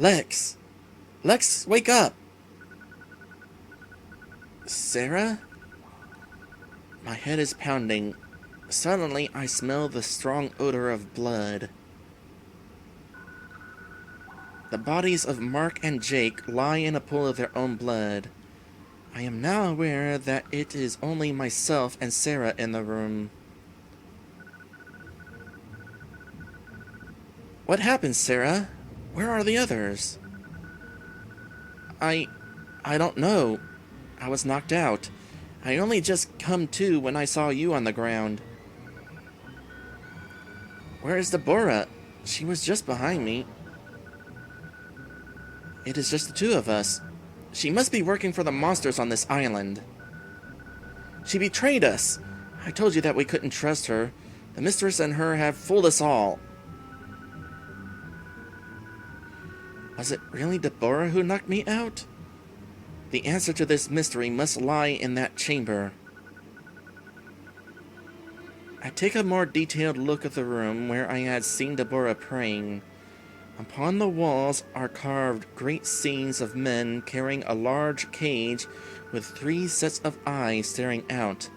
Lex! Lex, wake up! Sarah? My head is pounding. Suddenly, I smell the strong odor of blood. The bodies of Mark and Jake lie in a pool of their own blood. I am now aware that it is only myself and Sarah in the room. What happened, Sarah? Where are the others? I don't know. I was knocked out. I only just come to when I saw you on the ground. Where is Deborah? She was just behind me. It is just the two of us. She must be working for the monsters on this island. She betrayed us. I told you that we couldn't trust her. The mistress and her have fooled us all. Was it really Deborah who knocked me out? The answer to this mystery must lie in that chamber. I take a more detailed look at the room where I had seen Deborah praying. Upon the walls are carved great scenes of men carrying a large cage with 3 sets of eyes staring out.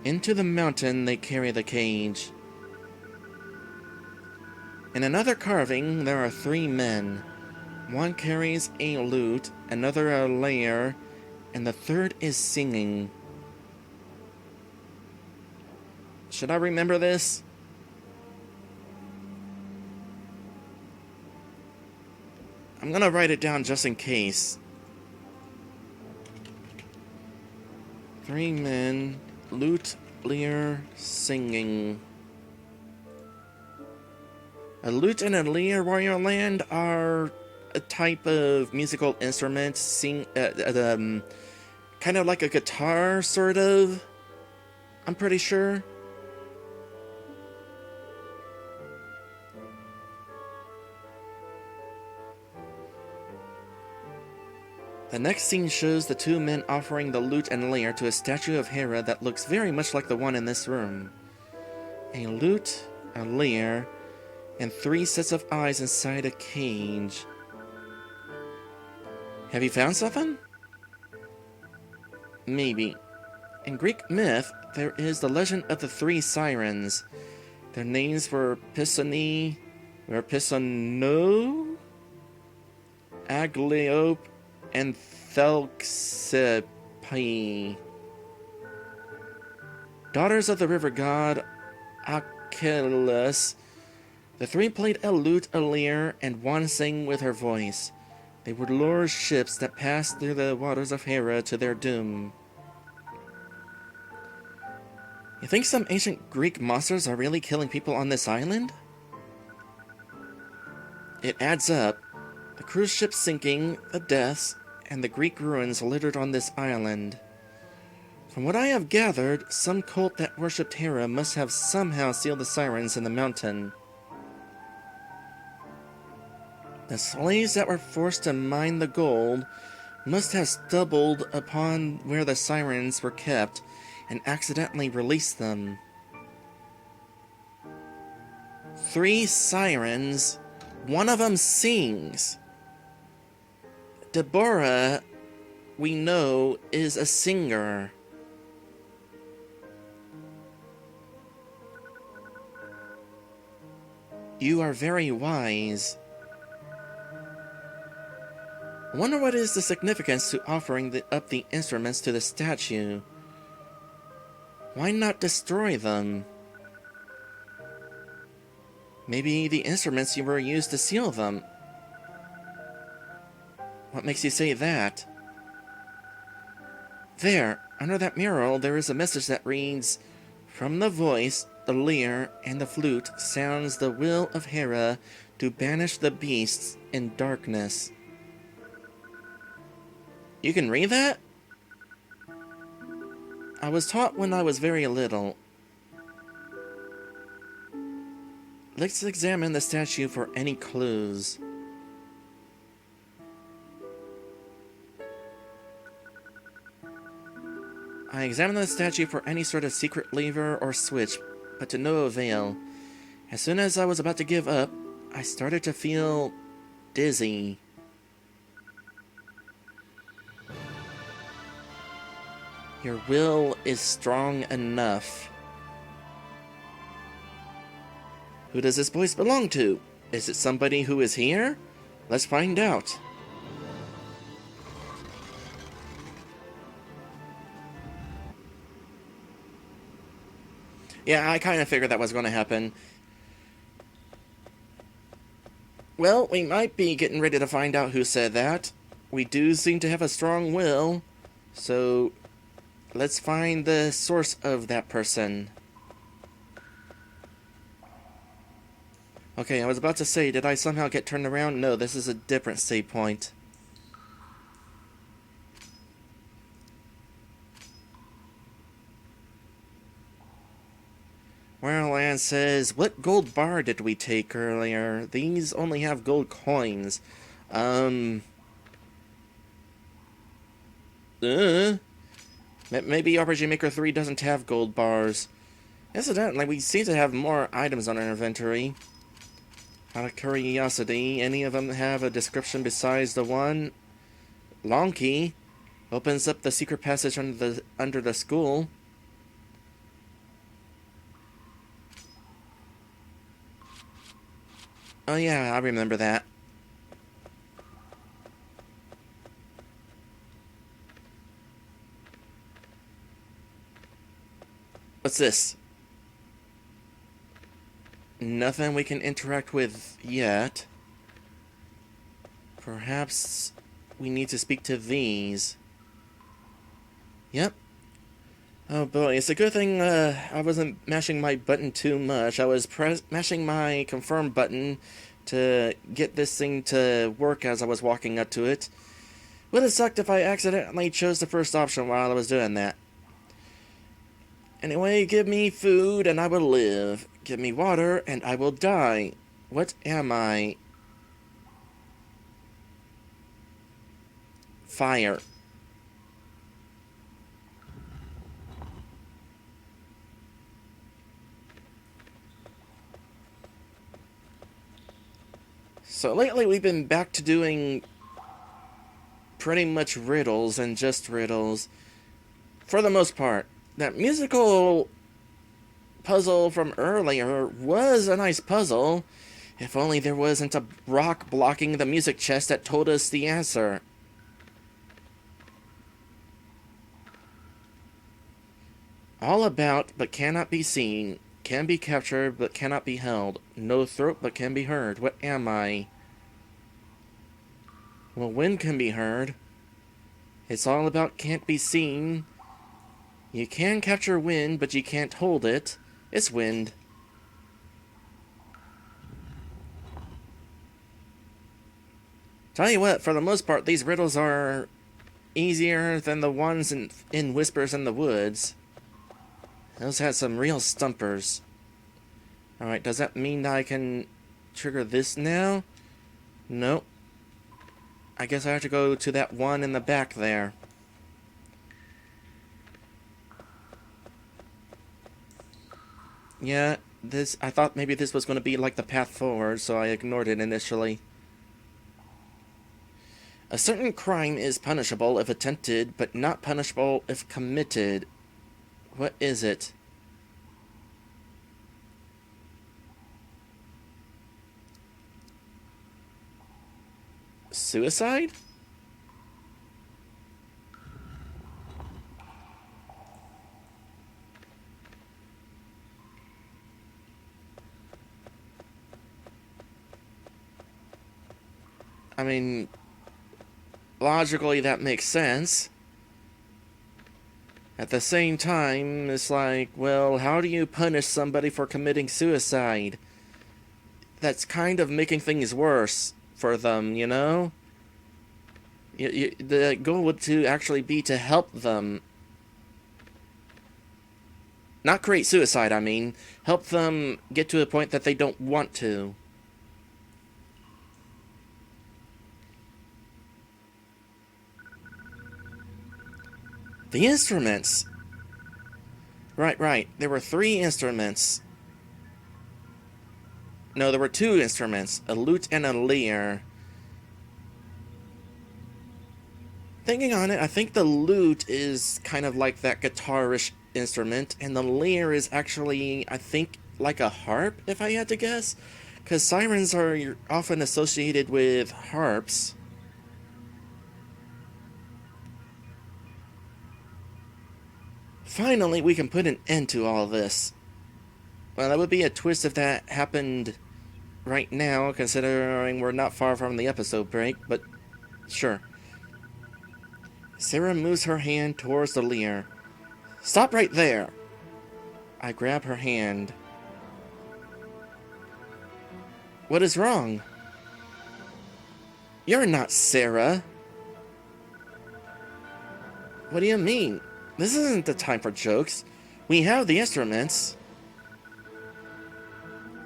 Into the mountain they carry the cage. In another carving there are 3 men. One carries a lute, another a lyre, and the third is singing. Should I remember this? I'm gonna write it down just in case. 3 men, lute, lyre, singing. A lute and a lyre, Warrior Land, are a type of musical instrument, kind of like a guitar, sort of. I'm pretty sure. The next scene shows the 2 men offering the lute and lyre to a statue of Hera that looks very much like the one in this room. A lute, a lyre, and 3 sets of eyes inside a cage. Have you found something? Maybe. In Greek myth, there is the legend of the 3 sirens. Their names were Pisone, or Pisono, Aglaope, and Thalxippe. Daughters of the river god Achilles, the 3 played a lute, a lyre, and one sang with her voice. They would lure ships that passed through the waters of Hera to their doom. You think some ancient Greek monsters are really killing people on this island? It adds up. The cruise ship sinking, the deaths, and the Greek ruins littered on this island. From what I have gathered, some cult that worshipped Hera must have somehow sealed the sirens in the mountain. The slaves that were forced to mine the gold must have stumbled upon where the sirens were kept and accidentally released them. 3 sirens, one of them sings. Deborah, we know, is a singer. You are very wise. I wonder what is the significance to offering up the instruments to the statue. Why not destroy them? Maybe the instruments were used to seal them. What makes you say that? There, under that mural, there is a message that reads, "From the voice, the lyre, and the flute sounds the will of Hera to banish the beasts in darkness." You can read that? I was taught when I was very little. Let's examine the statue for any clues. I examined the statue for any sort of secret lever or switch, but to no avail. As soon as I was about to give up, I started to feel dizzy. Your will is strong enough. Who does this voice belong to? Is it somebody who is here? Let's find out. Yeah, I kind of figured that was going to happen. Well, we might be getting ready to find out who said that. We do seem to have a strong will, so let's find the source of that person. Okay, I was about to say, did I somehow get turned around? No, this is a different save point. Well, Anne says, what gold bar did we take earlier? These only have gold coins. Maybe RPG Maker 3 doesn't have gold bars. Incidentally, we seem to have more items on our inventory. Out of curiosity, any of them have a description besides the one? Long key. Opens up the secret passage under the school. Oh yeah, I remember that. What's this? Nothing we can interact with yet. Perhaps we need to speak to these. Yep. Oh boy, it's a good thing I wasn't mashing my button too much. I was mashing my confirm button to get this thing to work as I was walking up to it. Would have sucked if I accidentally chose the first option while I was doing that. Anyway, give me food and I will live. Give me water and I will die. What am I? Fire. So lately we've been back to doing pretty much riddles and just riddles. For the most part. That musical puzzle from earlier was a nice puzzle. If only there wasn't a rock blocking the music chest that told us the answer. All about but cannot be seen. Can be captured but cannot be held. No throat but can be heard. What am I? Well, wind can be heard. It's all about can't be seen. You can capture wind, but you can't hold it. It's wind. Tell you what, for the most part, these riddles are easier than the ones in Whispers in the Woods. Those had some real stumpers. Alright, does that mean I can trigger this now? Nope. I guess I have to go to that one in the back there. Yeah, I thought maybe this was going to be like the path forward, so I ignored it initially. A certain crime is punishable if attempted, but not punishable if committed. What is it? Suicide? I mean, logically that makes sense. At the same time, it's like, well, how do you punish somebody for committing suicide? That's kind of making things worse for them, you know? The goal would to actually be to help them. Not create suicide, I mean. Help them get to a point that they don't want to. The instruments! Right. There were 3 instruments. No, there were 2 instruments. A lute and a lyre. Thinking on it, I think the lute is kind of like that guitarish instrument, and the lyre is actually, I think, like a harp, if I had to guess. Because sirens are often associated with harps. Finally, we can put an end to all this. Well, that would be a twist if that happened right now, considering we're not far from the episode break, but sure. Sarah moves her hand towards the lyre. Stop right there! I grab her hand. What is wrong? You're not Sarah. What do you mean? This isn't the time for jokes. We have the instruments.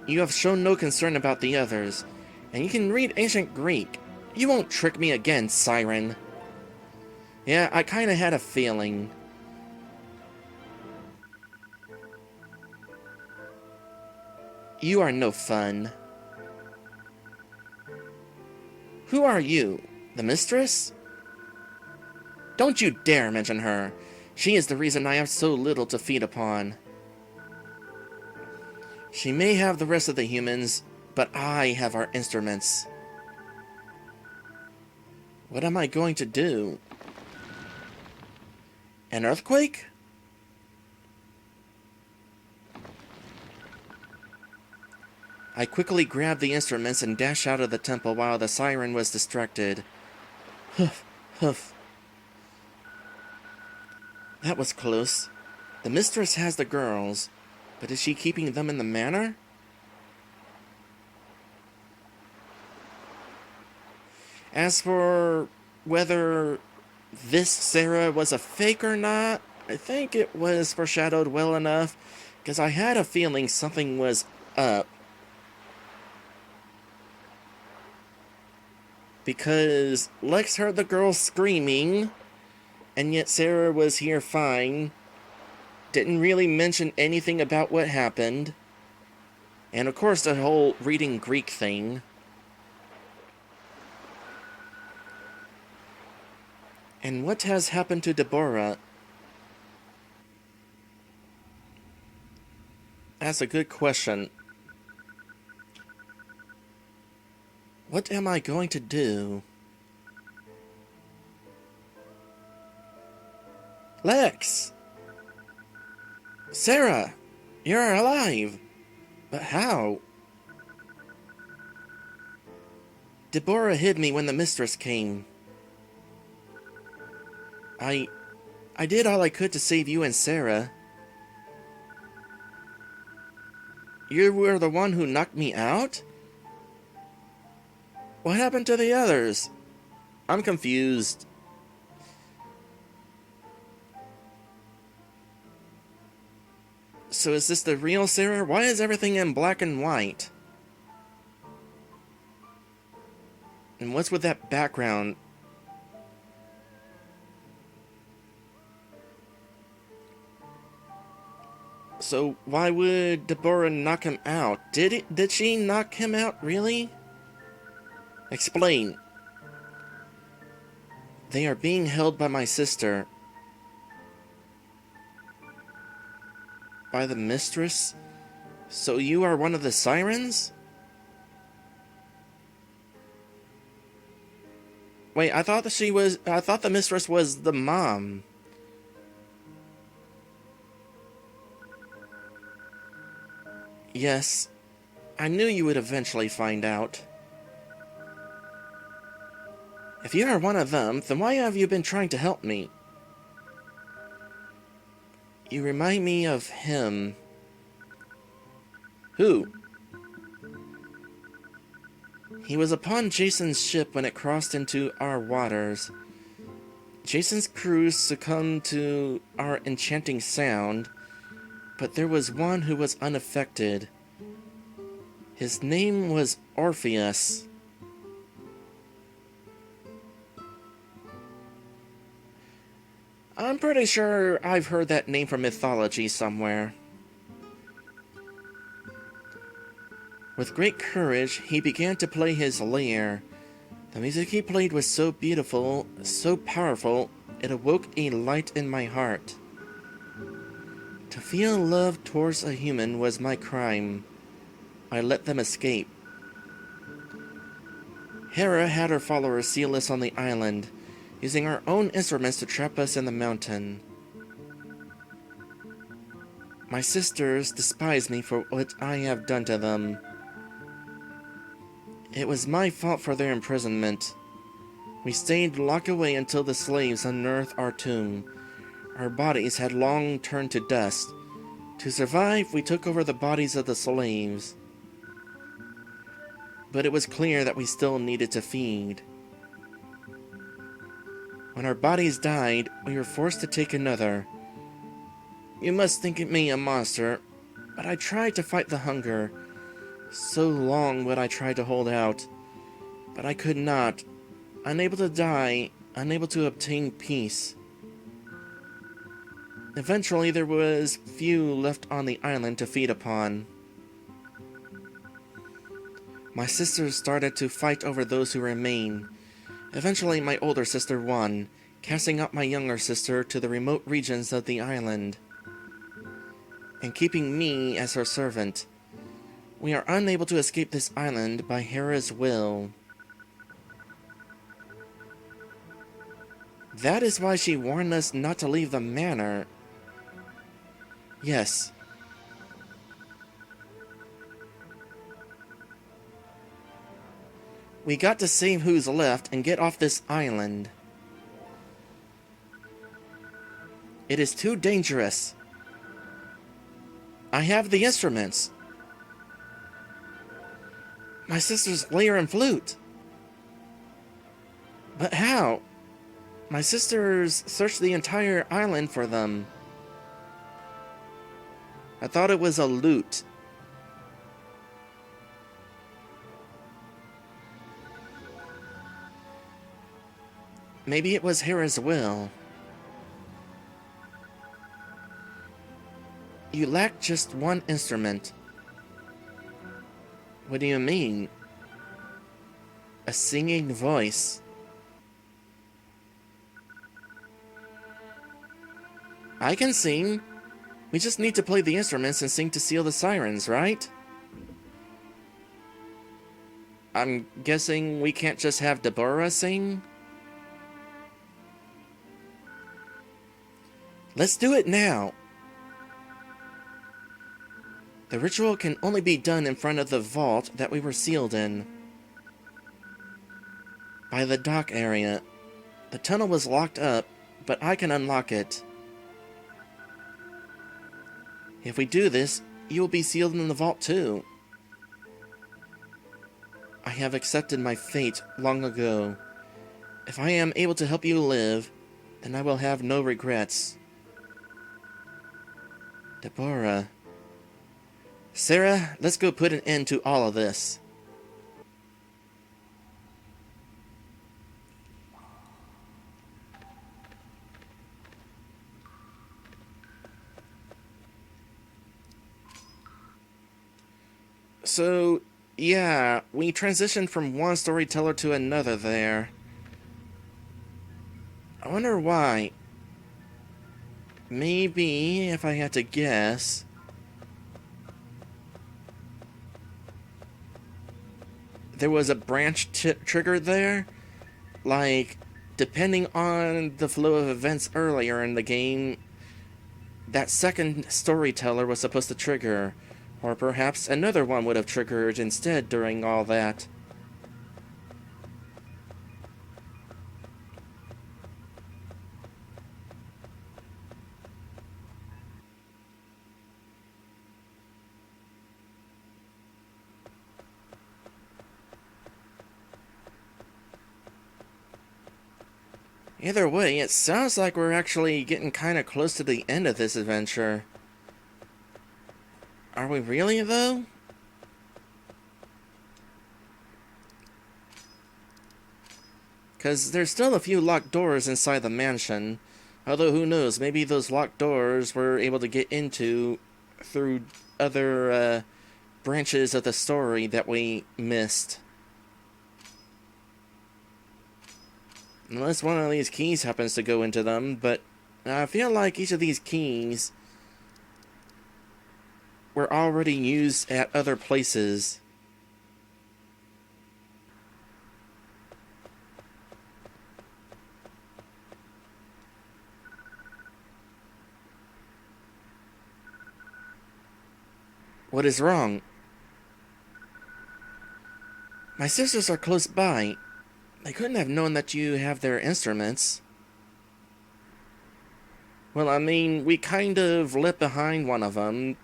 You have shown no concern about the others, and you can read ancient Greek. You won't trick me again, Siren. Yeah, I kinda had a feeling. You are no fun. Who are you? The mistress? Don't you dare mention her. She is the reason I have so little to feed upon. She may have the rest of the humans, but I have our instruments. What am I going to do? An earthquake? I quickly grabbed the instruments and dashed out of the temple while the siren was distracted. Huff, huff. That was close. The mistress has the girls, but is she keeping them in the manor? As for whether this Sarah was a fake or not, I think it was foreshadowed well enough, because I had a feeling something was up. Because Lex heard the girl screaming, and yet Sarah was here fine. Didn't really mention anything about what happened. And of course the whole reading Greek thing. And what has happened to Deborah? That's a good question. What am I going to do? Lex! Sarah! You're alive! But how? Deborah hid me when the mistress came. I did all I could to save you and Sarah. You were the one who knocked me out? What happened to the others? I'm confused. So is this the real Sarah? Why is everything in black and white? And what's with that background? So why would Deborah knock him out? Did she knock him out, really? Explain. They are being held by my sister. By the mistress? So you are one of the sirens? Wait, I thought the mistress was the mom. Yes, I knew you would eventually find out. If you are one of them, then why have you been trying to help me? You remind me of him. Who? He was upon Jason's ship when it crossed into our waters. Jason's crew succumbed to our enchanting sound, but there was one who was unaffected. His name was Orpheus. I'm pretty sure I've heard that name from mythology somewhere. With great courage, he began to play his lyre. The music he played was so beautiful, so powerful, it awoke a light in my heart. To feel love towards a human was my crime. I let them escape. Hera had her followers seal us on the island, using our own instruments to trap us in the mountain. My sisters despise me for what I have done to them. It was my fault for their imprisonment. We stayed locked away until the slaves unearthed our tomb. Our bodies had long turned to dust. To survive, we took over the bodies of the slaves. But it was clear that we still needed to feed. When our bodies died, we were forced to take another. You must think me a monster, but I tried to fight the hunger. So long would I try to hold out, but I could not. Unable to die, unable to obtain peace. Eventually, there was few left on the island to feed upon. My sisters started to fight over those who remained. Eventually, my older sister won, casting out my younger sister to the remote regions of the island, and keeping me as her servant. We are unable to escape this island by Hera's will. That is why she warned us not to leave the manor. Yes. We got to save who's left and get off this island. It is too dangerous. I have the instruments. My sister's lyre and flute. But how? My sisters searched the entire island for them. I thought it was a lute. Maybe it was Hera's will. You lack just one instrument. What do you mean? A singing voice. I can sing. We just need to play the instruments and sing to seal the sirens, right? I'm guessing we can't just have Deborah sing? Let's do it now. The ritual can only be done in front of the vault that we were sealed in. By the dock area. The tunnel was locked up, but I can unlock it. If we do this, you will be sealed in the vault too. I have accepted my fate long ago. If I am able to help you live, then I will have no regrets. Deborah. Sarah, let's go put an end to all of this. So, yeah, we transitioned from one storyteller to another there. I wonder why. Maybe, if I had to guess, there was a branch triggered there. Like, depending on the flow of events earlier in the game, that second storyteller was supposed to trigger. Or perhaps another one would have triggered instead during all that. Either way, it sounds like we're actually getting kind of close to the end of this adventure. Are we really, though? Because there's still a few locked doors inside the mansion. Although, who knows, maybe those locked doors were able to get into through other branches of the story that we missed. Unless one of these keys happens to go into them, but I feel like each of these keys were already used at other places. What is wrong? My sisters are close by. They couldn't have known that you have their instruments. Well, I mean, we kind of lit behind one of them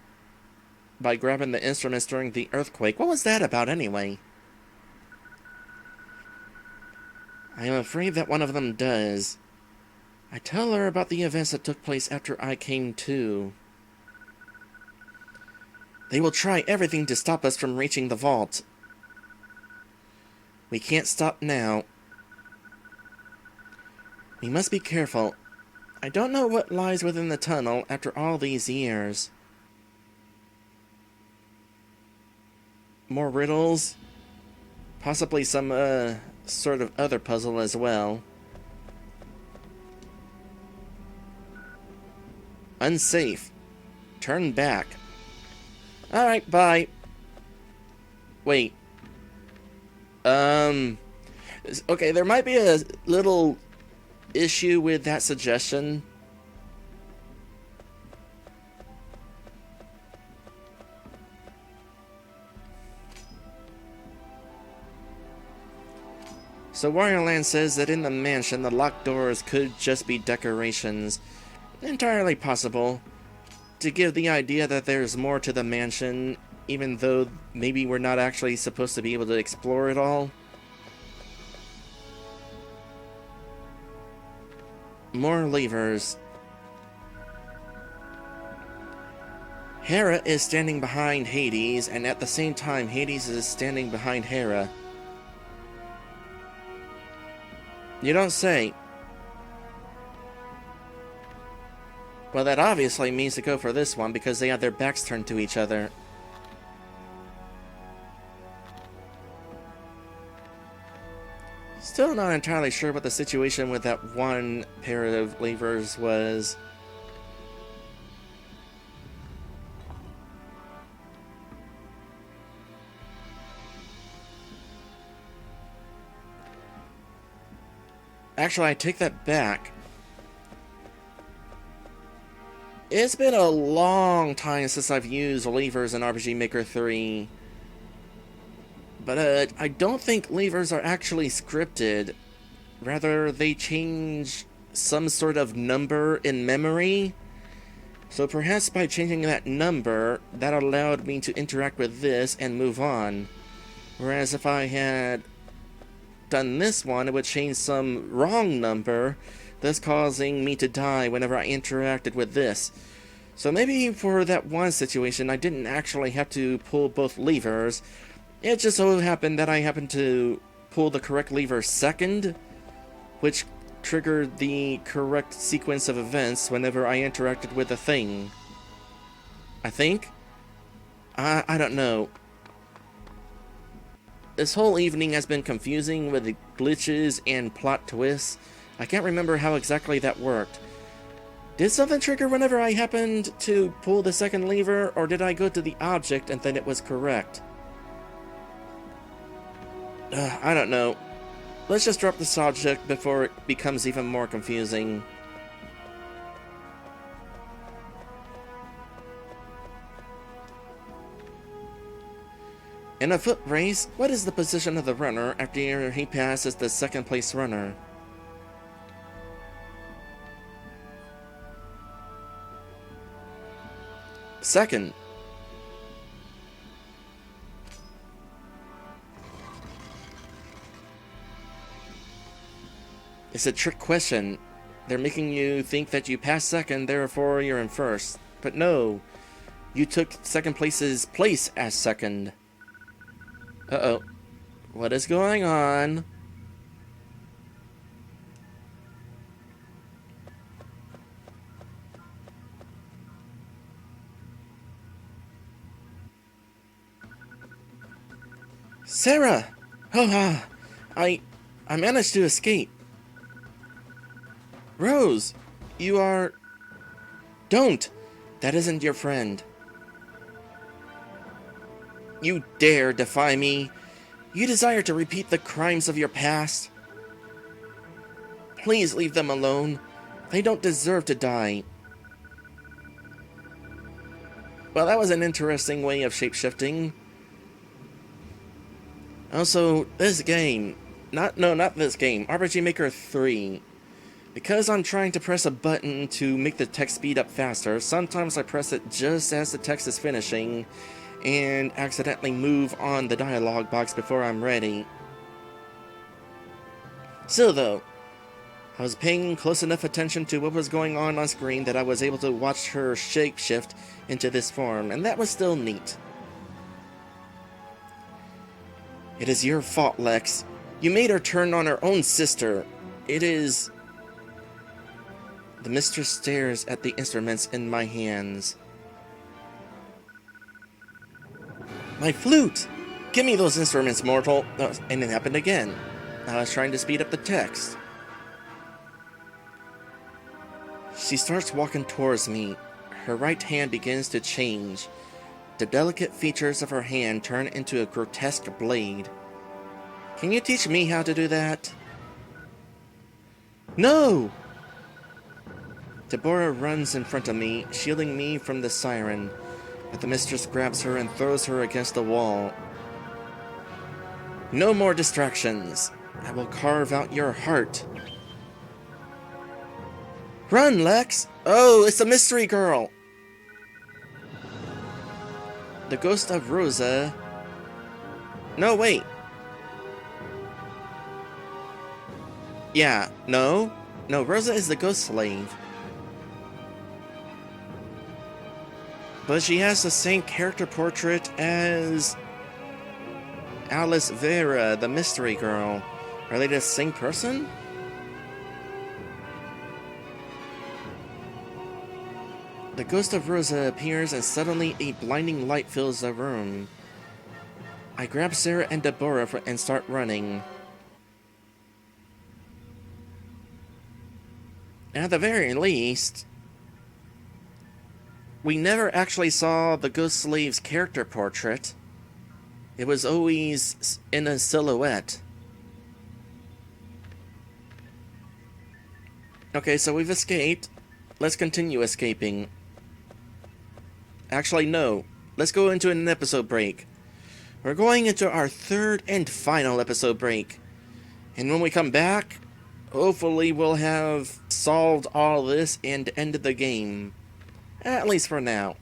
by grabbing the instruments during the earthquake. What was that about anyway? I am afraid that one of them does. I tell her about the events that took place after I came to. They will try everything to stop us from reaching the vault. We can't stop now. We must be careful. I don't know what lies within the tunnel after all these years. More riddles? Possibly some, sort of other puzzle as well. Unsafe. Turn back. Alright, bye. Wait. Okay, there might be a little issue with that suggestion. So Warriorland says that in the mansion, the locked doors could just be decorations. Entirely possible. To give the idea that there's more to the mansion, even though maybe we're not actually supposed to be able to explore it all. More levers. Hera is standing behind Hades, and at the same time Hades is standing behind Hera. You don't say. Well, that obviously means to go for this one because they have their backs turned to each other. Still not entirely sure what the situation with that one pair of levers was. Actually, I take that back. It's been a long time since I've used levers in RPG Maker 3. But I don't think levers are actually scripted. Rather, they change some sort of number in memory. So perhaps by changing that number, that allowed me to interact with this and move on. Whereas if I had done this one, it would change some wrong number, thus causing me to die whenever I interacted with this. So maybe for that one situation, I didn't actually have to pull both levers. It just so happened that I happened to pull the correct lever second, which triggered the correct sequence of events whenever I interacted with a thing. I think? I don't know. This whole evening has been confusing with the glitches and plot twists. I can't remember how exactly that worked. Did something trigger whenever I happened to pull the second lever, or did I go to the object and then it was correct? I don't know. Let's just drop this object before it becomes even more confusing. In a foot race, what is the position of the runner after he passes the second place runner? Second. It's a trick question. They're making you think that you passed second, therefore you're in first. But no, you took second place's place as second. Uh-oh. What is going on? Sarah! Oh, I managed to escape. Rose! You are... Don't! That isn't your friend. You dare defy me? You desire to repeat the crimes of your past? Please leave them alone. They don't deserve to die. Well, that was an interesting way of shapeshifting. Also, this game... not this game. RPG Maker 3. Because I'm trying to press a button to make the text speed up faster, sometimes I press it just as the text is finishing, and accidentally move on the dialogue box before I'm ready. Still though, I was paying close enough attention to what was going on screen that I was able to watch her shapeshift into this form, and that was still neat. It is your fault, Lex. You made her turn on her own sister. It is... The mistress stares at the instruments in my hands. My flute! Give me those instruments, mortal! And it happened again. I was trying to speed up the text. She starts walking towards me. Her right hand begins to change. The delicate features of her hand turn into a grotesque blade. Can you teach me how to do that? No! Deborah runs in front of me, shielding me from the siren, but the mistress grabs her and throws her against the wall. No more distractions. I will carve out your heart. Run, Lex! Oh, it's the mystery girl! The ghost of Rosa... No, wait. Yeah, no. No, Rosa is the ghost slave. But she has the same character portrait as... Alice Vera, the mystery girl. Are they the same person? The ghost of Rosa appears and suddenly a blinding light fills the room. I grab Sarah and Deborah and start running. At the very least, we never actually saw the ghost slave's character portrait. It was always in a silhouette. Okay, so we've escaped. Let's continue escaping. Actually, no. Let's go into an episode break. We're going into our third and final episode break. And when we come back, hopefully we'll have solved all this and ended the game. At least for now.